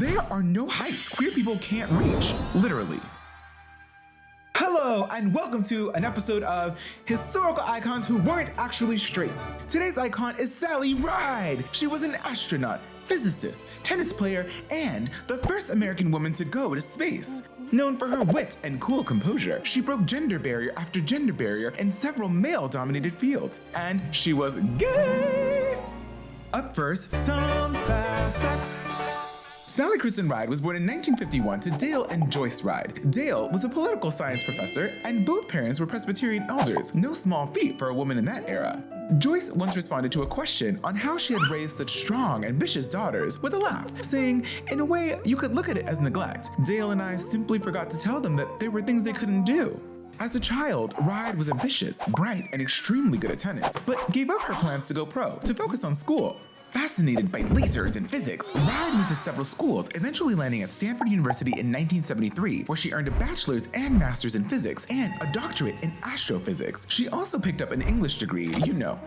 There are no heights queer people can't reach, literally. Hello, and welcome to an episode of Historical Icons Who Weren't Actually Straight. Today's icon is Sally Ride. She was an astronaut, physicist, tennis player, and the first American woman to go to space. Known for her wit and cool composure, she broke gender barrier after gender barrier in several male-dominated fields, and she was gay! Up first, some fast facts. Sally Kristen Ride was born in 1951 to Dale and Joyce Ride. Dale was a political science professor, and both parents were Presbyterian elders, no small feat for a woman in that era. Joyce once responded to a question on how she had raised such strong, ambitious daughters with a laugh, saying, "In a way, you could look at it as neglect. Dale and I simply forgot to tell them that there were things they couldn't do." As a child, Ride was ambitious, bright, and extremely good at tennis, but gave up her plans to go pro to focus on school. Fascinated by lasers and physics, Ride went to several schools, eventually landing at Stanford University in 1973, where she earned a bachelor's and master's in physics and a doctorate in astrophysics. She also picked up an English degree,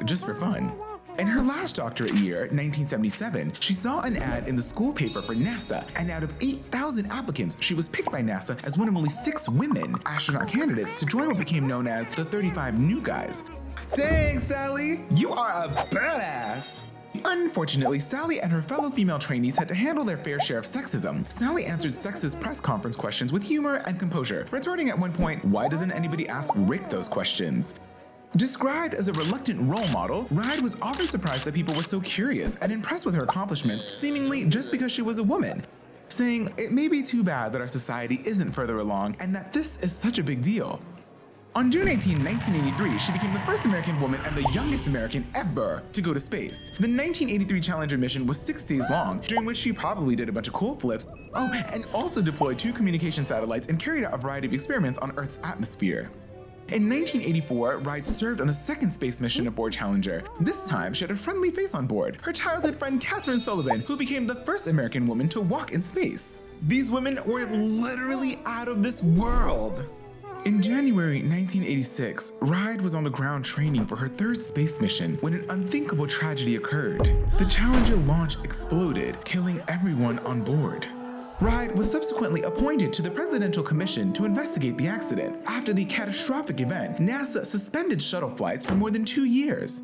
just for fun. In her last doctorate year, 1977, she saw an ad in the school paper for NASA, and out of 8,000 applicants, she was picked by NASA as one of only 6 women astronaut candidates to join what became known as the 35 New Guys. Dang, Sally, you are a badass! Unfortunately, Sally and her fellow female trainees had to handle their fair share of sexism. Sally answered sexist press conference questions with humor and composure, retorting at one point, "Why doesn't anybody ask Rick those questions?" Described as a reluctant role model, Ride was often surprised that people were so curious and impressed with her accomplishments, seemingly just because she was a woman, saying, "It may be too bad that our society isn't further along and that this is such a big deal." On June 18, 1983, she became the first American woman and the youngest American ever to go to space. The 1983 Challenger mission was 6 days long, during which she probably did a bunch of cool flips, and also deployed 2 communication satellites and carried out a variety of experiments on Earth's atmosphere. In 1984, Ride served on a second space mission aboard Challenger. This time, she had a friendly face on board, her childhood friend Catherine Sullivan, who became the first American woman to walk in space. These women were literally out of this world. In January 1986, Ride was on the ground training for her 3rd space mission when an unthinkable tragedy occurred. The Challenger launch exploded, killing everyone on board. Ride was subsequently appointed to the Presidential Commission to investigate the accident. After the catastrophic event, NASA suspended shuttle flights for more than 2 years.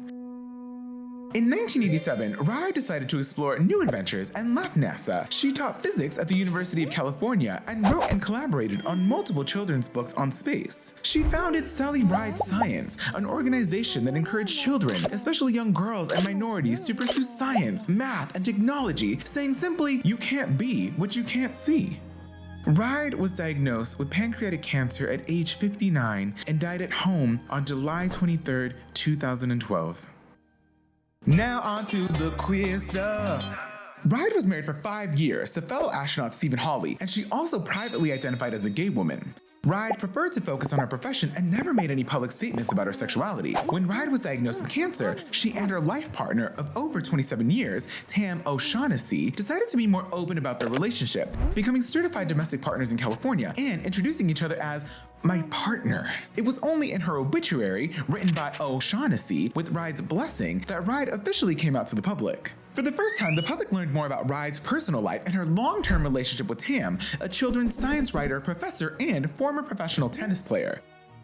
In 1987, Ride decided to explore new adventures and left NASA. She taught physics at the University of California and wrote and collaborated on multiple children's books on space. She founded Sally Ride Science, an organization that encouraged children, especially young girls and minorities, to pursue science, math, and technology, saying simply, "You can't be what you can't see." Ride was diagnosed with pancreatic cancer at age 59 and died at home on July 23, 2012. Now on to the queer stuff. Ride was married for 5 years to fellow astronaut Stephen Hawley, and she also privately identified as a gay woman. Ride preferred to focus on her profession and never made any public statements about her sexuality. When Ride was diagnosed with cancer, she and her life partner of over 27 years, Tam O'Shaughnessy, decided to be more open about their relationship, becoming certified domestic partners in California and introducing each other as "my partner." It was only in her obituary, written by O'Shaughnessy with Ride's blessing, that Ride officially came out to the public. For the first time, the public learned more about Ride's personal life and her long-term relationship with Tam, a children's science writer, professor, and former professional tennis player.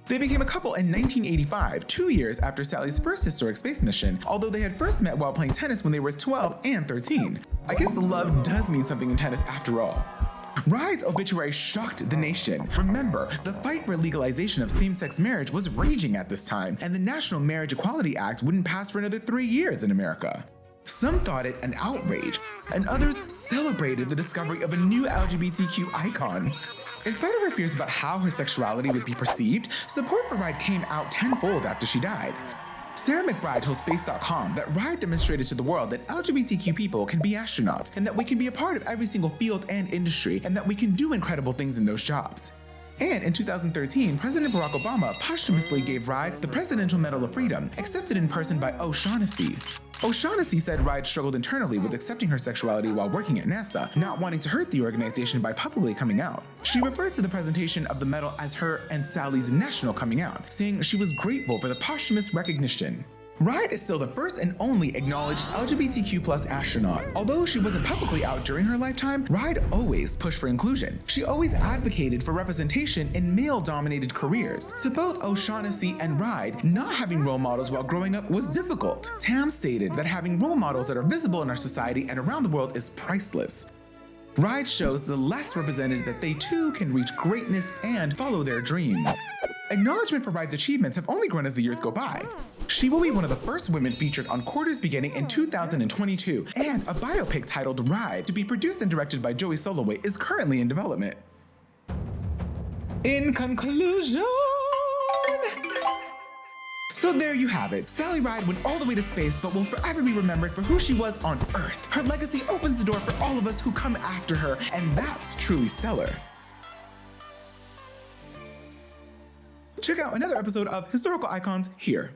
They became a couple in 1985, 2 years after Sally's first historic space mission, although they had first met while playing tennis when they were 12 and 13. I guess love does mean something in tennis after all. Ride's obituary shocked the nation. Remember, the fight for legalization of same-sex marriage was raging at this time, and the National Marriage Equality Act wouldn't pass for another 3 years in America. Some thought it an outrage, and others celebrated the discovery of a new LGBTQ icon. In spite of her fears about how her sexuality would be perceived, support for Ride came out tenfold after she died. Sarah McBride told Space.com that Ride demonstrated to the world that LGBTQ people can be astronauts, and that we can be a part of every single field and industry, and that we can do incredible things in those jobs. And in 2013, President Barack Obama posthumously gave Ride the Presidential Medal of Freedom, accepted in person by O'Shaughnessy. O'Shaughnessy said Ride struggled internally with accepting her sexuality while working at NASA, not wanting to hurt the organization by publicly coming out. She referred to the presentation of the medal as her and Sally's national coming out, saying she was grateful for the posthumous recognition. Ride is still the first and only acknowledged LGBTQ+ astronaut. Although she wasn't publicly out during her lifetime, Ride always pushed for inclusion. She always advocated for representation in male-dominated careers. To both O'Shaughnessy and Ride, not having role models while growing up was difficult. Tam stated that having role models that are visible in our society and around the world is priceless. Ride shows the less represented that they too can reach greatness and follow their dreams. Acknowledgement for Ride's achievements have only grown as the years go by. She will be one of the first women featured on Quarters beginning in 2022, and a biopic titled Ride, to be produced and directed by Joey Soloway, is currently in development. In conclusion, so there you have it. Sally Ride went all the way to space, but will forever be remembered for who she was on Earth. Her legacy opens the door for all of us who come after her, and that's truly stellar. Check out another episode of Historical Icons here.